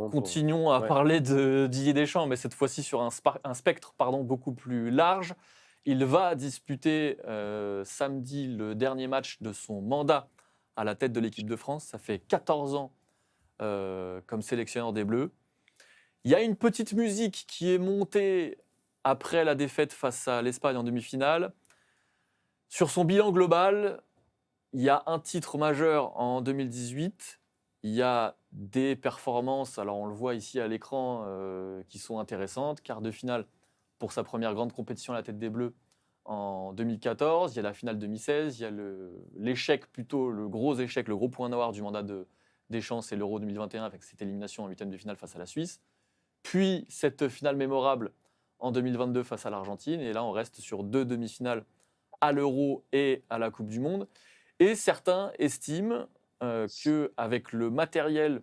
hein, pour Continuons à ouais. parler de Didier Deschamps, mais cette fois-ci sur un spectre beaucoup plus large. Il va disputer samedi le dernier match de son mandat à la tête de l'équipe de France. Ça fait 14 ans comme sélectionneur des Bleus. Il y a une petite musique qui est montée après la défaite face à l'Espagne en demi-finale. Sur son bilan global, il y a un titre majeur en 2018. Il y a des performances, alors on le voit ici à l'écran, qui sont intéressantes. Quart de finale pour sa première grande compétition à la tête des Bleus en 2014. Il y a la finale 2016. Il y a l'échec, plutôt le gros échec, le gros point noir du mandat de Deschamps, c'est l'Euro 2021 avec cette élimination en huitième de finale face à la Suisse. Puis cette finale mémorable en 2022 face à l'Argentine. Et là, on reste sur 2 demi-finales à l'Euro et à la Coupe du Monde. Et certains estiment qu'avec le matériel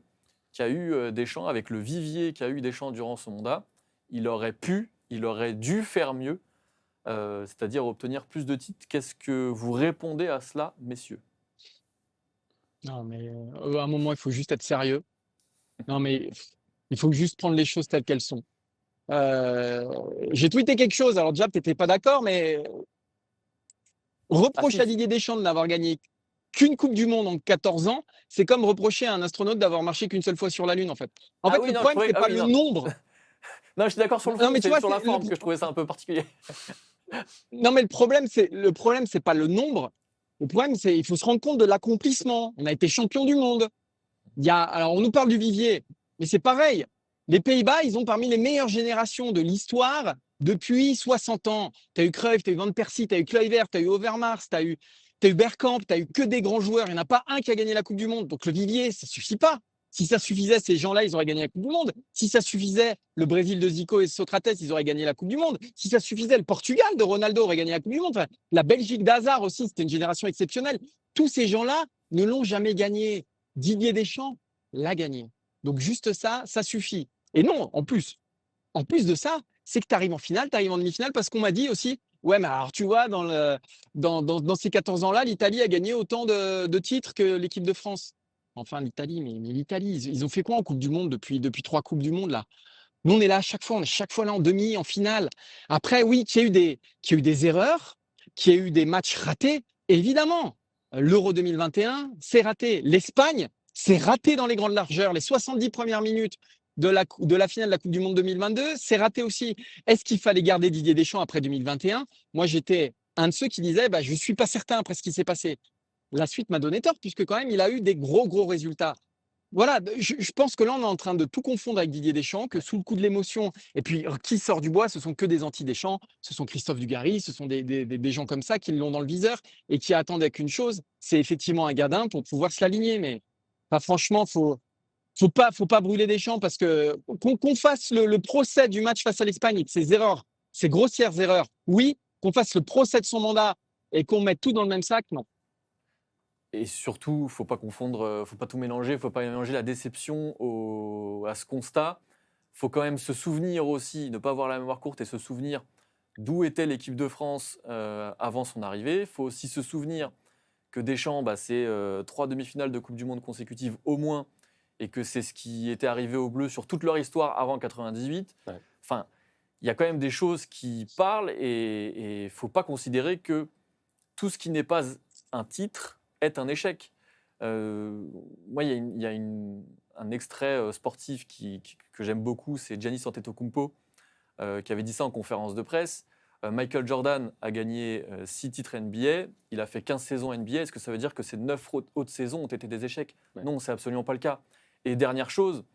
qu'a eu Deschamps, avec le vivier qu'a eu Deschamps durant son mandat, il aurait dû faire mieux, c'est-à-dire obtenir plus de titres. Qu'est-ce que vous répondez à cela, messieurs? Non, mais à un moment, il faut juste être sérieux. Non, mais il faut juste prendre les choses telles qu'elles sont. Euh, j'ai tweeté quelque chose, alors déjà, tu n'étais pas d'accord, mais Ah reproche si, à Didier Deschamps de n'avoir gagné qu'une Coupe du Monde en 14 ans, c'est comme reprocher à un astronaute d'avoir marché qu'une seule fois sur la Lune, en fait. En ah fait, oui, le non, je problème, trouvais, c'est ah pas oui, le non. nombre. Non, je suis d'accord sur le Non, fond, mais tu c'est vois, sur la forme que je trouvais ça un peu particulier. non, mais le problème, c'est pas le nombre. Le problème, c'est il faut se rendre compte de l'accomplissement. On a été champion du monde. Alors, on nous parle du vivier, mais c'est pareil. Les Pays-Bas, ils ont parmi les meilleures générations de l'histoire depuis 60 ans. Tu as eu Cruyff, tu as eu Van Persie, tu as eu Kluivert, tu as eu Overmars, tu as eu Bergkamp, tu as eu que des grands joueurs. Il n'y en a pas un qui a gagné la Coupe du Monde. Donc le vivier, ça ne suffit pas. Si ça suffisait, ces gens-là, ils auraient gagné la Coupe du Monde. Si ça suffisait, le Brésil de Zico et Socrates, ils auraient gagné la Coupe du Monde. Si ça suffisait, le Portugal de Ronaldo aurait gagné la Coupe du Monde. Enfin, la Belgique d'Hazard aussi, c'était une génération exceptionnelle. Tous ces gens-là ne l'ont jamais gagné. Didier Deschamps l'a gagné. Donc juste ça, ça suffit. Et non, en plus de ça, c'est que tu arrives en finale, tu arrives en demi-finale, parce qu'on m'a dit aussi, ouais, mais alors tu vois, dans ces 14 ans-là, l'Italie a gagné autant de titres que l'équipe de France. Enfin, l'Italie, mais l'Italie, ils ont fait quoi en Coupe du Monde depuis 3 Coupes du Monde là? Nous, on est là à chaque fois, on est chaque fois là en demi, en finale. Après, oui, qu'il y a eu des erreurs, qu'il y a eu des matchs ratés, évidemment. L'Euro 2021, c'est raté. L'Espagne, c'est raté dans les grandes largeurs. Les 70 premières minutes de la finale de la Coupe du Monde 2022, c'est raté aussi. Est-ce qu'il fallait garder Didier Deschamps après 2021? Moi, j'étais un de ceux qui disaient, je ne suis pas certain après ce qui s'est passé. La suite m'a donné tort, puisque quand même, il a eu des gros résultats. Voilà, je pense que là, on est en train de tout confondre avec Didier Deschamps, que sous le coup de l'émotion, et puis qui sort du bois, ce sont que des anti-Deschamps, ce sont Christophe Dugarry, ce sont des gens comme ça qui l'ont dans le viseur et qui attendaient qu'une chose, c'est effectivement un gardien pour pouvoir se l'aligner. Mais franchement, faut pas brûler Deschamps parce que qu'on fasse le procès du match face à l'Espagne et de ses erreurs, ses grossières erreurs, oui, qu'on fasse le procès de son mandat et qu'on mette tout dans le même sac, non. Et surtout, faut pas confondre, faut pas tout mélanger, faut pas mélanger la déception à ce constat. Faut quand même se souvenir aussi, ne pas avoir la mémoire courte et se souvenir d'où était l'équipe de France avant son arrivée. Il faut aussi se souvenir que Deschamps, c'est 3 demi-finales de Coupe du Monde consécutives au moins, et que c'est ce qui était arrivé aux Bleus sur toute leur histoire avant 98. Ouais. Enfin, il y a quand même des choses qui parlent, et il ne faut pas considérer que tout ce qui n'est pas un titre est un échec. Moi, il y a un extrait sportif que j'aime beaucoup, c'est Giannis Antetokounmpo qui avait dit ça en conférence de presse. Michael Jordan a gagné 6 titres NBA, il a fait 15 saisons NBA. Est-ce que ça veut dire que ces 9 autres saisons ont été des échecs? Ouais. Non, c'est absolument pas le cas. Et dernière chose,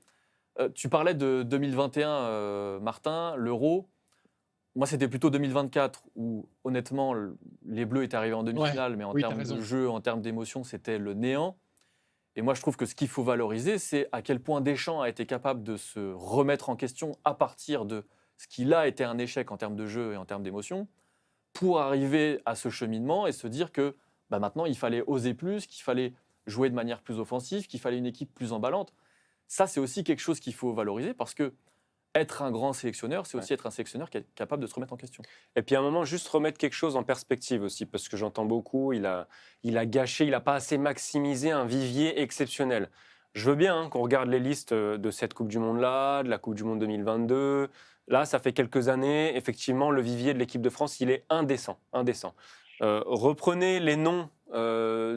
tu parlais de 2021, Martin, l'Euro. Moi, c'était plutôt 2024 où, honnêtement, les Bleus étaient arrivés en demi-finale, mais en Oui, t'as termes de raison. jeu, en termes d'émotion, c'était le néant. Et moi, je trouve que ce qu'il faut valoriser, c'est à quel point Deschamps a été capable de se remettre en question à partir de ce qu'il a été un échec en termes de jeu et en termes d'émotion, pour arriver à ce cheminement et se dire que maintenant, il fallait oser plus, qu'il fallait jouer de manière plus offensive, qu'il fallait une équipe plus emballante. Ça, c'est aussi quelque chose qu'il faut valoriser, parce que être un grand sélectionneur, c'est aussi être un sélectionneur qui est capable de se remettre en question. Et puis à un moment, juste remettre quelque chose en perspective aussi, parce que j'entends beaucoup, il a gâché, il n'a pas assez maximisé un vivier exceptionnel. Je veux bien qu'on regarde les listes de cette Coupe du Monde-là, de la Coupe du Monde 2022. Là, ça fait quelques années, effectivement, le vivier de l'équipe de France, il est indécent. Indécent. Reprenez les noms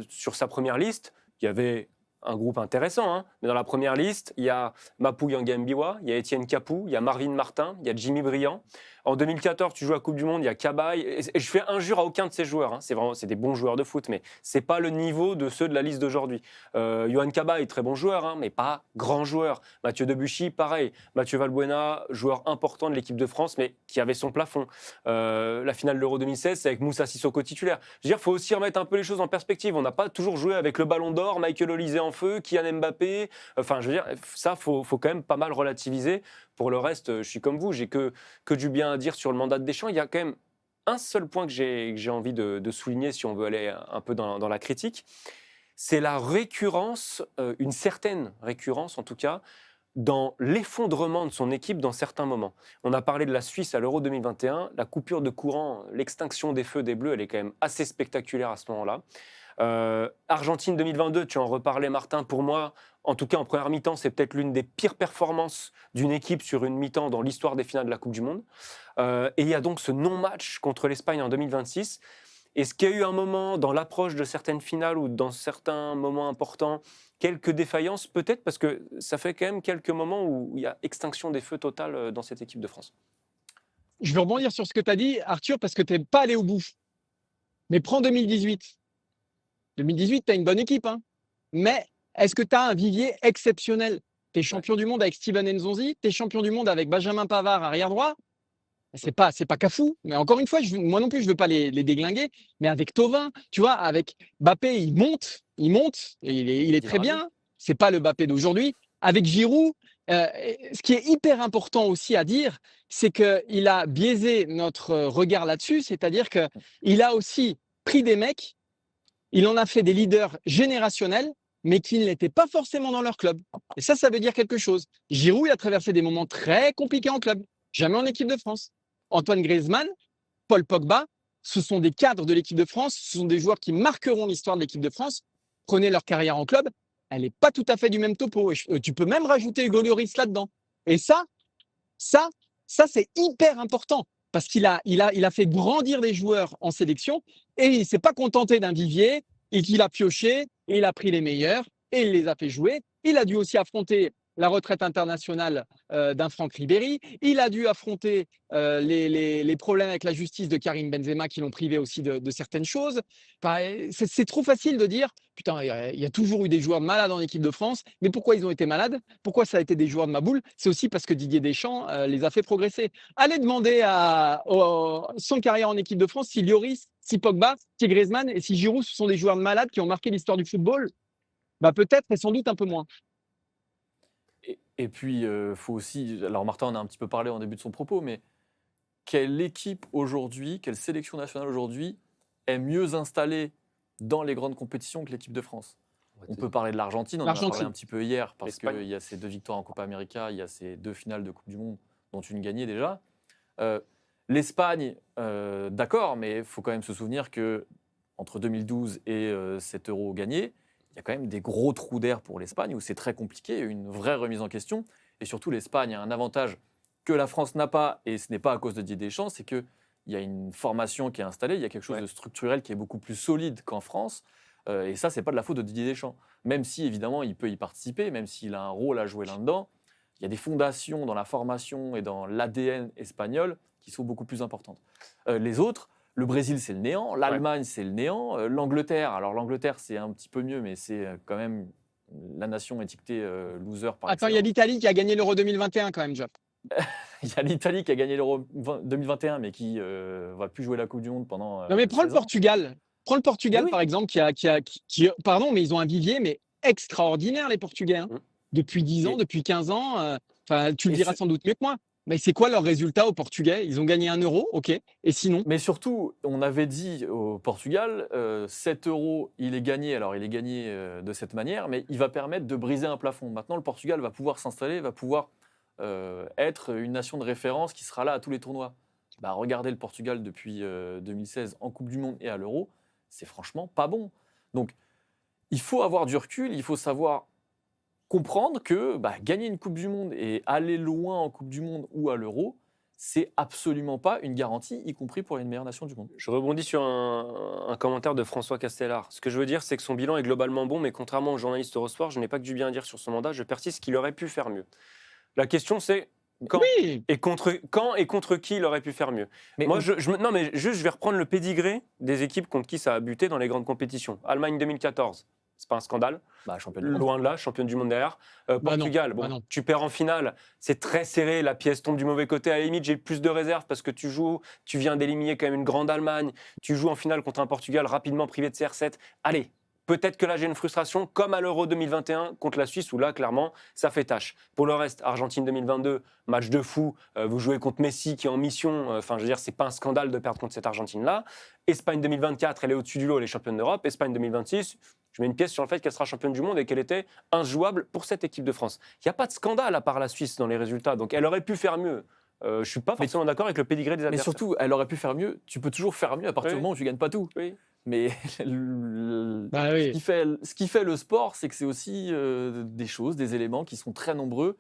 sur sa première liste. Il y avait un groupe intéressant, hein, mais dans la première liste, il y a Mapou Yangambiwa, il y a Étienne Capou, il y a Marvin Martin, il y a Jimmy Briand. En 2014, tu joues à la Coupe du Monde, il y a Cabaye. Et je fais injure à aucun de ces joueurs. Hein. C'est des bons joueurs de foot, mais c'est pas le niveau de ceux de la liste d'aujourd'hui. Johan Cabaye, très bon joueur, hein, mais pas grand joueur. Mathieu Debuchy, pareil. Mathieu Valbuena, joueur important de l'équipe de France, mais qui avait son plafond. La finale de l'Euro 2016, c'est avec Moussa Sissoko titulaire. Je veux dire, il faut aussi remettre un peu les choses en perspective. On n'a pas toujours joué avec le Ballon d'Or, Michael Olise en feu, Kylian Mbappé. Enfin, je veux dire, ça, faut quand même pas mal relativiser. Pour le reste, je suis comme vous, j'ai que du bien à dire sur le mandat de Deschamps. Il y a quand même un seul point que j'ai envie de souligner, si on veut aller un peu dans la critique, c'est la récurrence, une certaine récurrence en tout cas, dans l'effondrement de son équipe dans certains moments. On a parlé de la Suisse à l'Euro 2021, la coupure de courant, l'extinction des feux des Bleus, elle est quand même assez spectaculaire à ce moment-là. Argentine 2022, tu en reparlais Martin, pour moi, en tout cas en première mi-temps, c'est peut-être l'une des pires performances d'une équipe sur une mi-temps dans l'histoire des finales de la Coupe du Monde. Et il y a donc ce non-match contre l'Espagne en 2026. Est-ce qu'il y a eu un moment dans l'approche de certaines finales ou dans certains moments importants, quelques défaillances peut-être, parce que ça fait quand même quelques moments où il y a extinction des feux totale dans cette équipe de France. Je veux rebondir sur ce que tu as dit, Arthur, parce que tu n'es pas allé au bout. Mais prends 2018. 2018, tu as une bonne équipe, hein. Mais est-ce que tu as un vivier exceptionnel? Tu es champion du monde avec Steven Nzonzi, tu es champion du monde avec Benjamin Pavard, arrière droit. C'est pas Cafou, mais encore une fois, moi non plus, je ne veux pas les déglinguer, mais avec Thauvin, tu vois, avec Mbappé, et il est très Didrabi. bien. C'est pas le Mbappé d'aujourd'hui. Avec Giroud, ce qui est hyper important aussi à dire, c'est qu'il a biaisé notre regard là-dessus, c'est-à-dire qu'il a aussi pris des mecs, il en a fait des leaders générationnels, mais qui n'étaient pas forcément dans leur club. Et ça veut dire quelque chose. Giroud, il a traversé des moments très compliqués en club, jamais en équipe de France. Antoine Griezmann, Paul Pogba, ce sont des cadres de l'équipe de France, ce sont des joueurs qui marqueront l'histoire de l'équipe de France. Prenez leur carrière en club, elle n'est pas tout à fait du même topo. Et tu peux même rajouter Hugo Lloris là-dedans. Et ça, c'est hyper important parce qu'il a fait grandir des joueurs en sélection et il ne s'est pas contenté d'un vivier et qu'il a pioché et il a pris les meilleurs et il les a fait jouer. Il a dû aussi affronter la retraite internationale d'un Franck Ribéry. Il a dû affronter les problèmes avec la justice de Karim Benzema qui l'ont privé aussi de certaines choses. Enfin, c'est trop facile de dire putain, il y a toujours eu des joueurs malades en équipe de France, mais pourquoi ils ont été malades? Pourquoi ça a été des joueurs de ma boule? C'est aussi parce que Didier Deschamps les a fait progresser. Allez demander à son carrière en équipe de France si Lloris, si Pogba, si Griezmann et si Giroud ce sont des joueurs malades qui ont marqué l'histoire du football. Bah peut-être et sans doute un peu moins. Et puis, faut aussi. Alors, Martin en a un petit peu parlé en début de son propos, mais quelle équipe aujourd'hui, quelle sélection nationale aujourd'hui est mieux installée dans les grandes compétitions que l'équipe de France? On peut parler de l'Argentine, on en a parlé un petit peu hier, parce qu'il y a ces 2 victoires en Copa América, il y a ces 2 finales de Coupe du Monde, dont une gagnée déjà. L'Espagne, d'accord, mais il faut quand même se souvenir que entre 2012 et cet Euro gagné, il y a quand même des gros trous d'air pour l'Espagne où c'est très compliqué, une vraie remise en question. Et surtout, l'Espagne a un avantage que la France n'a pas, et ce n'est pas à cause de Didier Deschamps, c'est qu'il y a une formation qui est installée, il y a quelque chose de structurel qui est beaucoup plus solide qu'en France. Et ça, ce n'est pas de la faute de Didier Deschamps. Même si, évidemment, il peut y participer, même s'il a un rôle à jouer là-dedans, il y a des fondations dans la formation et dans l'ADN espagnol qui sont beaucoup plus importantes. Les autres, le Brésil, c'est le néant. L'Allemagne, c'est le néant. L'Angleterre, alors l'Angleterre, c'est un petit peu mieux, mais c'est quand même la nation étiquetée loser par Attends, il y a l'Italie qui a gagné l'Euro 2021 quand même, Job. Il y a l'Italie qui a gagné l'Euro 2021, mais qui ne va plus jouer la Coupe du Monde pendant. Non, mais prends le 16 ans. Portugal. Prends le Portugal, Oui. par exemple, pardon, mais ils ont un vivier mais extraordinaire, les Portugais. Hein. Depuis 10 ans, depuis 15 ans. Tu le diras sans doute mieux que moi. Mais c'est quoi leur résultat au Portugais? Ils ont gagné 1 euro, ok. Et sinon? Mais surtout, on avait dit au Portugal, 7 euros, il est gagné. Alors, il est gagné de cette manière, mais il va permettre de briser un plafond. Maintenant, le Portugal va pouvoir s'installer, va pouvoir être une nation de référence qui sera là à tous les tournois. Bah, regardez le Portugal depuis 2016 en Coupe du Monde et à l'Euro, c'est franchement pas bon. Donc, il faut avoir du recul, il faut savoir comprendre que gagner une Coupe du Monde et aller loin en Coupe du Monde ou à l'Euro, c'est absolument pas une garantie, y compris pour les meilleures nations du monde. Je rebondis sur un commentaire de François Castellar. Ce que je veux dire, c'est que son bilan est globalement bon, mais contrairement aux journalistes Eurosport, je n'ai pas que du bien à dire sur son mandat. Je persiste qu'il aurait pu faire mieux. La question, c'est quand, Oui, et contre qui il aurait pu faire mieux. Mais Moi, non, mais juste, je vais reprendre le pédigré des équipes contre qui ça a buté dans les grandes compétitions. Allemagne 2014, c'est pas un scandale. champion du monde. Loin de là, championne du monde derrière. Bah non, Portugal, bah non. tu perds en finale, c'est très serré, la pièce tombe du mauvais côté. À la limite, j'ai plus de réserve parce que tu viens d'éliminer quand même une grande Allemagne, tu joues en finale contre un Portugal rapidement privé de CR7. Allez, peut-être que là j'ai une frustration, comme à l'Euro 2021 contre la Suisse, où là, clairement, ça fait tâche. Pour le reste, Argentine 2022, match de fou, vous jouez contre Messi qui est en mission, enfin, je veux dire, c'est pas un scandale de perdre contre cette Argentine-là. Espagne 2024, elle est au-dessus du lot, elle est championne d'Europe. Espagne 2026, je mets une pièce sur le fait qu'elle sera championne du monde et qu'elle était injouable pour cette équipe de France. Il n'y a pas de scandale à part la Suisse dans les résultats, donc elle aurait pu faire mieux. Je ne suis pas forcément d'accord avec le pédigré des Mais adversaires. surtout, elle aurait pu faire mieux. Tu peux toujours faire mieux à partir Oui. du moment où tu gagnes pas tout. Oui. Mais Bah oui. ce qui fait le sport, c'est que c'est aussi des choses, des éléments qui sont très nombreux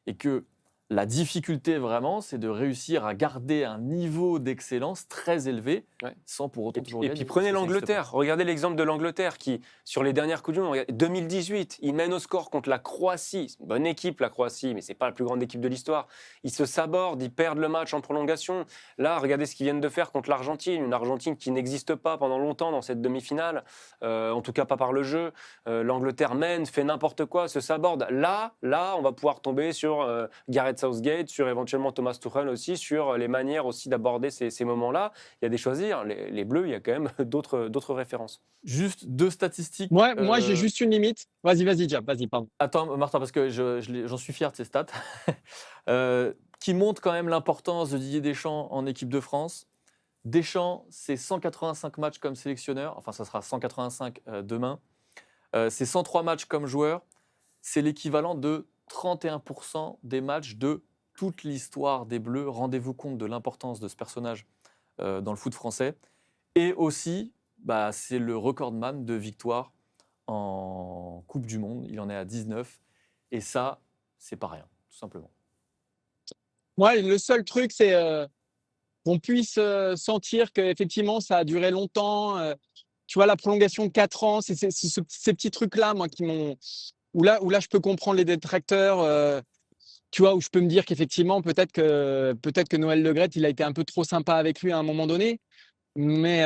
et que la difficulté vraiment, c'est de réussir à garder un niveau d'excellence très élevé sans pour autant toujours Et gagner. puis prenez Ça, ça existe l'Angleterre. Regardez l'exemple de l'Angleterre qui, sur les dernières Coupes du Monde, 2018, ils mènent au score contre la Croatie. C'est une bonne équipe, la Croatie, mais c'est pas la plus grande équipe de l'histoire. Ils se sabordent, ils perdent le match en prolongation. Là, regardez ce qu'ils viennent de faire contre l'Argentine. Une Argentine qui n'existe pas pendant longtemps dans cette demi-finale, en tout cas pas par le jeu. L'Angleterre mène, fait n'importe quoi, se saborde. Là, on va pouvoir tomber sur Gareth Southgate, sur éventuellement Thomas Tuchel aussi, sur les manières aussi d'aborder ces moments-là. Il y a des choisir. Les Bleus, il y a quand même d'autres références. Juste deux statistiques. Moi j'ai juste une limite. Vas-y, Jab, vas-y, pardon. Attends, Martin, parce que j'en suis fier de ces stats, qui montrent quand même l'importance de Didier Deschamps en équipe de France. Deschamps, c'est 185 matchs comme sélectionneur, enfin ça sera 185 demain. C'est 103 matchs comme joueur. C'est l'équivalent de 31% des matchs de toute l'histoire des Bleus. Rendez-vous compte de l'importance de ce personnage dans le foot français. Et aussi, c'est le recordman de victoires en Coupe du Monde. Il en est à 19. Et ça, c'est pas rien, tout simplement. Moi, le seul truc, c'est qu'on puisse sentir qu'effectivement, ça a duré longtemps. Tu vois, la prolongation de 4 ans, c'est ces petits trucs-là, moi, qui m'ont. Où là, je peux comprendre les détracteurs. Tu vois, où je peux me dire qu'effectivement, peut-être que Noël Le Graët, il a été un peu trop sympa avec lui à un moment donné. Mais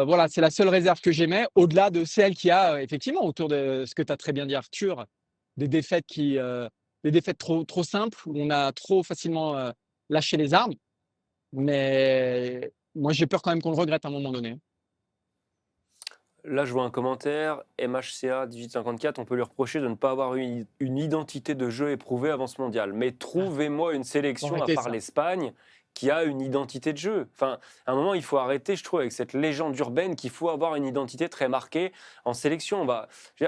voilà, c'est la seule réserve que j'émets, au-delà de celle qu'il y a effectivement autour de ce que tu as très bien dit, Arthur, des défaites trop simples, où on a trop facilement lâché les armes. Mais moi, j'ai peur quand même qu'on le regrette à un moment donné. Là, je vois un commentaire, MHCA 1854, on peut lui reprocher de ne pas avoir eu une identité de jeu éprouvée avant ce mondial. Mais trouvez-moi une sélection, à Arrêtez part ça. l'Espagne, qui a une identité de jeu. Enfin, à un moment, il faut arrêter, je trouve, avec cette légende urbaine qu'il faut avoir une identité très marquée en sélection.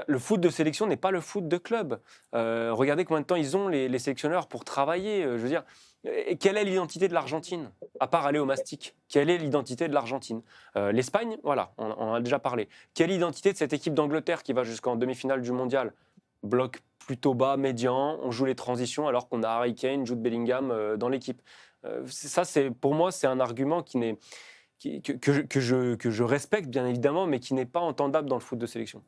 Le foot de sélection n'est pas le foot de club. Regardez combien de temps ils ont, les sélectionneurs, pour travailler. Je veux dire, et quelle est l'identité de l'Argentine, à part aller au mastic? Quelle est l'identité de l'Argentine? L'Espagne, voilà, on en a déjà parlé. Quelle est l'identité de cette équipe d'Angleterre qui va jusqu'en demi-finale du mondial? Bloc plutôt bas, médian, on joue les transitions alors qu'on a Harry Kane, Jude Bellingham dans l'équipe. Ça, pour moi, c'est un argument que je respecte bien évidemment, mais qui n'est pas entendable dans le foot de sélection.